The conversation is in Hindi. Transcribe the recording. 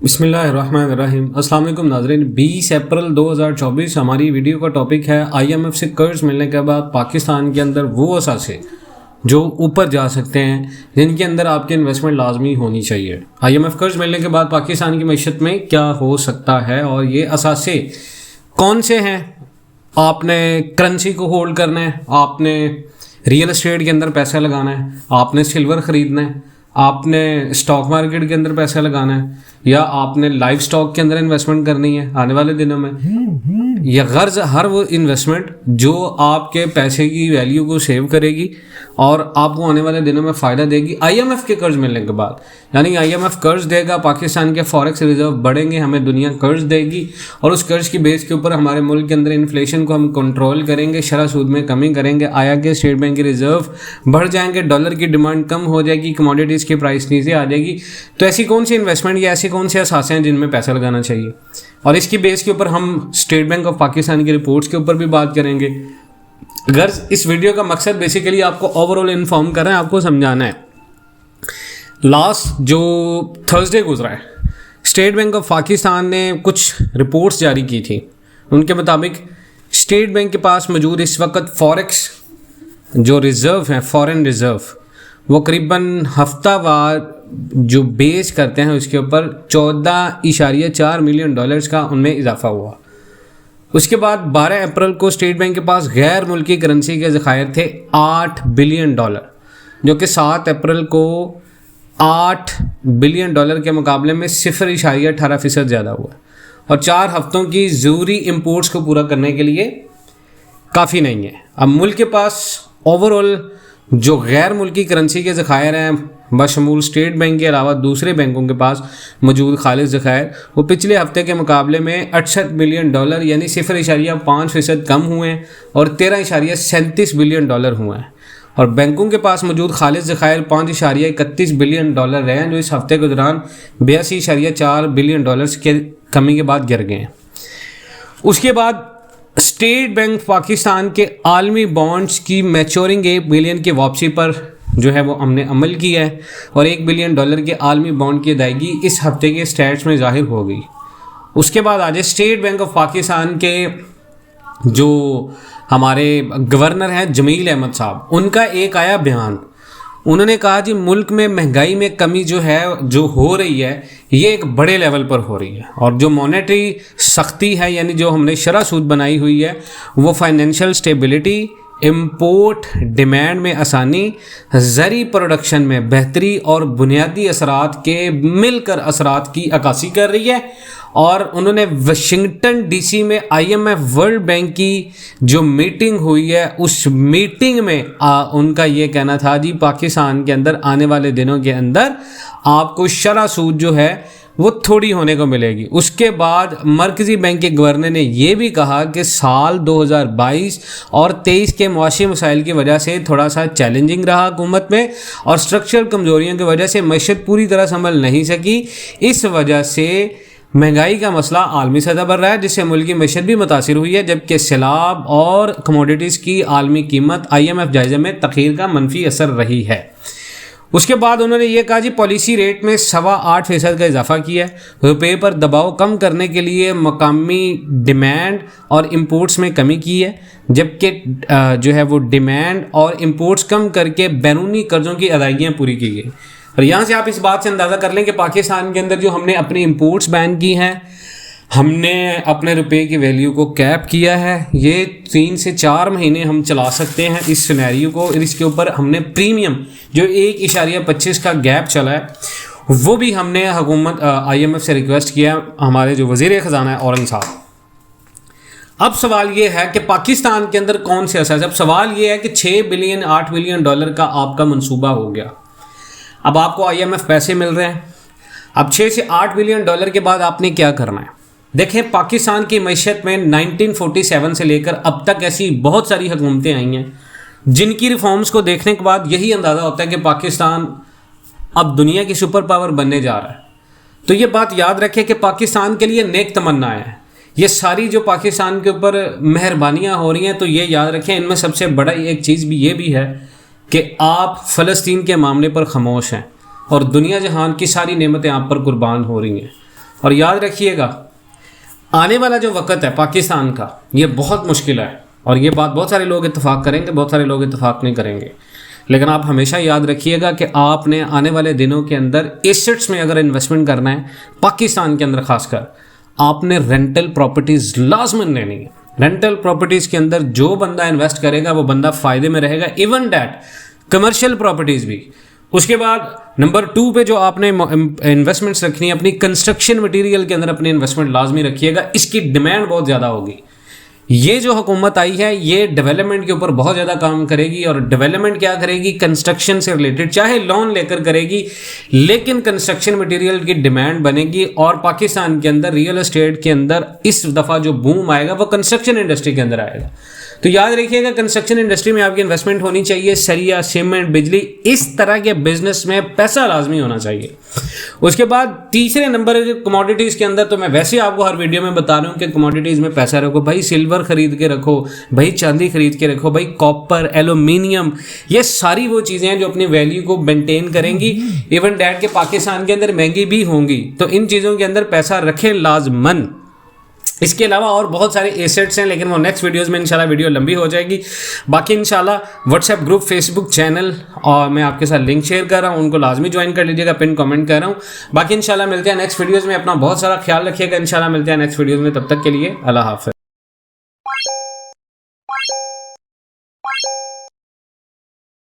बिस्मिल्लाहिर्रहमानिर्रहीम। अस्सलाम वालेकुम नाज़रीन। 20 अप्रैल 2024 हमारी वीडियो का टॉपिक है आईएमएफ से कर्ज मिलने के बाद पाकिस्तान के अंदर वो असासे जो ऊपर जा सकते हैं जिनके अंदर आपकी इन्वेस्टमेंट लाजमी होनी चाहिए। आईएमएफ कर्ज मिलने के बाद पाकिस्तान की मईशत में क्या हो सकता है और ये असासे कौन से हैं। आपने करेंसी को होल्ड करना है, आपने रियल एस्टेट के अंदर पैसा लगाना है, आपने सिल्वर ख़रीदना है, आपने स्टॉक मार्केट के अंदर पैसा लगाना है, या आपने लाइफ स्टॉक के अंदर इन्वेस्टमेंट करनी है आने वाले दिनों में, या गर्ज हर वो इन्वेस्टमेंट जो आपके पैसे की वैल्यू को सेव करेगी और आपको आने वाले दिनों में फ़ायदा देगी आईएमएफ के कर्ज मिलने के बाद। यानी आईएमएफ कर्ज देगा, पाकिस्तान के फॉरेक्स रिजर्व बढ़ेंगे, हमें दुनिया कर्ज देगी और उस कर्ज की बेस के ऊपर हमारे मुल्क के अंदर इन्फ्लेशन को हम कंट्रोल करेंगे, शरह सूद में कमी करेंगे, आया के स्टेट बैंक के रिजर्व बढ़ जाएंगे, डॉलर की डिमांड कम हो जाएगी, कमोडिटीज़ की प्राइस नीचे आ जाएगी। तो ऐसी कौन सी इन्वेस्टमेंट या ऐसे कौन से असासे हैं जिनमें पैसा लगाना चाहिए, और इसकी बेस के ऊपर हम स्टेट बैंक ऑफ पाकिस्तान की रिपोर्ट्स के ऊपर भी बात करेंगे। गर्ज इस वीडियो का मकसद बेसिकली आपको ओवरऑल इन्फॉर्म करना है, आपको समझाना है। लास्ट जो थर्सडे गुजरा है, स्टेट बैंक ऑफ पाकिस्तान ने कुछ रिपोर्ट्स जारी की थी। उनके मुताबिक स्टेट बैंक के पास मौजूद इस वक्त फॉरेक्स जो रिज़र्व हैं, फॉरेन रिज़र्व, वो करीबन हफ्तावार जो बेस करते हैं उसके ऊपर 14.4 मिलियन डॉलर्स का उनमें इजाफा हुआ। उसके बाद 12 अप्रैल को स्टेट बैंक के पास गैर मुल्की करेंसी के ज़खायर थे 8 बिलियन डॉलर, जो कि 7 अप्रैल को 8 बिलियन डॉलर के मुकाबले में 0.18% ज़्यादा हुआ और 4 हफ्तों की ज़रूरी इंपोर्ट्स को पूरा करने के लिए काफ़ी नहीं है। अब मुल्क के पास ओवरऑल जो गैर मुल्की करेंसी के ज़खायर हैं बशमूल स्टेट बैंक के अलावा दूसरे बैंकों के पास मौजूद खालिद ज़खायर, वो पिछले हफ्ते के मुकाबले में 68 बिलियन डॉलर यानी 0.5% कम हुए हैं और 13.37 बिलियन डॉलर हुए हैं। और बैंकों के पास मौजूद खालिद ज़खायर 5.31 बिलियन डॉलर रहे हैं, जो इस हफ्ते के दौरान 82.4 बिलियन डॉलर्स के कमी के बाद गिर गए हैं। उसके बाद स्टेट बैंक पाकिस्तान के आलमी बॉन्ड्स की मैच्योरिंग 1 बिलियन की वापसी पर जो है वो हमने अमल किया है और 1 बिलियन डॉलर के आलमी बॉन्ड की अदायगी इस हफ्ते के स्टैट्स में ज़ाहिर हो गई। उसके बाद आज स्टेट बैंक ऑफ पाकिस्तान के जो हमारे गवर्नर हैं जमील अहमद साहब, उनका एक आया बयान। उन्होंने कहा जी मुल्क में महंगाई में कमी जो है जो हो रही है ये एक बड़े लेवल पर हो रही है और जो मॉनेटरी सख्ती है यानी जो हमने शरह सूद बनाई हुई है वो फाइनेंशियल स्टेबिलिटी, इम्पोर्ट डिमांड में आसानी, ज़री प्रोडक्शन में बेहतरी और बुनियादी असरात के मिलकर असरात की अक्कासी कर रही है। और उन्होंने वाशिंगटन डीसी में आईएमएफ वर्ल्ड बैंक की जो मीटिंग हुई है उस मीटिंग में उनका ये कहना था जी पाकिस्तान के अंदर आने वाले दिनों के अंदर आपको शरह सूद जो है वो थोड़ी होने को मिलेगी। उसके बाद मरकज़ी बैंक के गवर्नर ने यह भी कहा कि साल 2022 और 23 के मुआशी मसाइल की वजह से थोड़ा सा चैलेंजिंग रहा हुकूमत में और स्ट्रक्चरल कमज़ोरियों की वजह से मईशत पूरी तरह संभल नहीं सकी। इस वजह से महंगाई का मसला आलमी सतह पर रहा है जिससे मुल्क की मईशत भी मुतासिर हुई है, जबकि सैलाब और कमोडिटीज़ की आलमी कीमत आईएमएफ जायजे में तख़ीर का मनफी असर रही है। उसके बाद उन्होंने ये कहा जी पॉलिसी रेट में 8.25% का इजाफा किया है, रुपये पर दबाव कम करने के लिए मकामी डिमांड और इंपोर्ट्स में कमी की है, जबकि जो है वो डिमांड और इंपोर्ट्स कम करके बैरूनी कर्ज़ों की अदायगियाँ पूरी की गई। और यहाँ से आप इस बात से अंदाज़ा कर लें कि पाकिस्तान के अंदर जो हमने अपनी इंपोर्ट्स बैन की हैं, हमने अपने रुपए की वैल्यू को कैप किया है, ये 3 से 4 महीने हम चला सकते हैं इस सिनेरियो को। इसके ऊपर हमने प्रीमियम जो 1.25 का गैप चला है वो भी हमने हुकूमत आईएमएफ से रिक्वेस्ट किया, हमारे जो वज़ीर ख़जाना है औरंग साहब। अब सवाल ये है कि पाकिस्तान के अंदर कौन से असास। अब सवाल ये है कि 6 बिलियन 8 बिलियन डॉलर का आपका मंसूबा हो गया, अब आपको आईएमएफ पैसे मिल रहे हैं, अब 6 से 8 बिलियन डॉलर के बाद आपने क्या करना है। देखें पाकिस्तान की मईशत में 1947 से लेकर अब तक ऐसी बहुत सारी हुकूमतें आई हैं जिनकी रिफॉर्म्स को देखने के बाद यही अंदाज़ा होता है कि पाकिस्तान अब दुनिया की सुपर पावर बनने जा रहा है। तो ये बात याद रखें कि पाकिस्तान के लिए नेक तमन्नाएं हैं, ये सारी जो पाकिस्तान के ऊपर मेहरबानियाँ हो रही हैं, तो ये याद रखें इनमें सबसे बड़ा एक चीज़ भी ये भी है कि आप फ़लस्तीन के मामले पर खामोश हैं और दुनिया जहान की सारी नेमतें आप पर कुर्बान हो रही हैं। और याद रखिएगा, आने वाला जो वक्त है पाकिस्तान का, ये बहुत मुश्किल है, और ये बात बहुत सारे लोग इत्तेफाक करेंगे, बहुत सारे लोग इत्तेफाक नहीं करेंगे, लेकिन आप हमेशा याद रखिएगा कि आपने आने वाले दिनों के अंदर एसेट्स में अगर इन्वेस्टमेंट करना है पाकिस्तान के अंदर, खासकर आपने रेंटल प्रॉपर्टीज़ लाजमन लेनी है। रेंटल प्रॉपर्टीज़ के अंदर जो बंदा इन्वेस्ट करेगा वो बंदा फ़ायदे में रहेगा, इवन डैट कमर्शियल प्रॉपर्टीज़ भी। उसके बाद नंबर 2 पे जो आपने इन्वेस्टमेंट्स रखनी है, अपनी कंस्ट्रक्शन मटेरियल के अंदर अपनी इन्वेस्टमेंट लाजमी रखिएगा, इसकी डिमांड बहुत ज़्यादा होगी। ये जो हुकूमत आई है ये डेवलपमेंट के ऊपर बहुत ज़्यादा काम करेगी, और डेवलपमेंट क्या करेगी, कंस्ट्रक्शन से रिलेटेड, चाहे लोन लेकर करेगी, लेकिन कंस्ट्रक्शन मटेरियल की डिमांड बनेगी। और पाकिस्तान के अंदर रियल एस्टेट के अंदर इस दफ़ा जो बूम आएगा वो कंस्ट्रक्शन इंडस्ट्री के अंदर आएगा। तो याद रखिएगा, कंस्ट्रक्शन इंडस्ट्री में आपकी इन्वेस्टमेंट होनी चाहिए, सरिया, सीमेंट, बिजली, इस तरह के बिजनेस में पैसा लाजमी होना चाहिए। उसके बाद तीसरे नंबर के कमोडिटीज़ के अंदर, तो मैं वैसे आपको हर वीडियो में बता रहा हूँ कि कमोडिटीज़ में पैसा रखो भाई, सिल्वर खरीद के रखो भाई, चांदी खरीद के रखो भाई, कॉपर, एल्यूमिनियम, ये सारी वो चीज़ें हैं जो अपनी वैल्यू को मेंटेन करेंगी, इवन डैट के पाकिस्तान के अंदर महंगी भी होंगी, तो इन चीज़ों के अंदर पैसा रखें लाजमन। इसके अलावा और बहुत सारे एसेट्स हैं, लेकिन वो नेक्स्ट वीडियोस में इंशाल्लाह वीडियो लंबी हो जाएगी। बाकी इंशाल्लाह व्हाट्सएप ग्रुप, फेसबुक चैनल, और मैं आपके साथ लिंक शेयर कर रहा हूँ, उनको लाजमी ज्वाइन कर लीजिएगा, पिन कमेंट कर रहा हूँ। बाकी इंशाल्लाह मिलते हैं नेक्स्ट वीडियोज़ में, अपना बहुत सारा ख्याल रखिएगा, इंशाल्लाह मिलते हैं नेक्स्ट वीडियोज़ में, तब तक के लिए अल्लाह हाफ़िज़।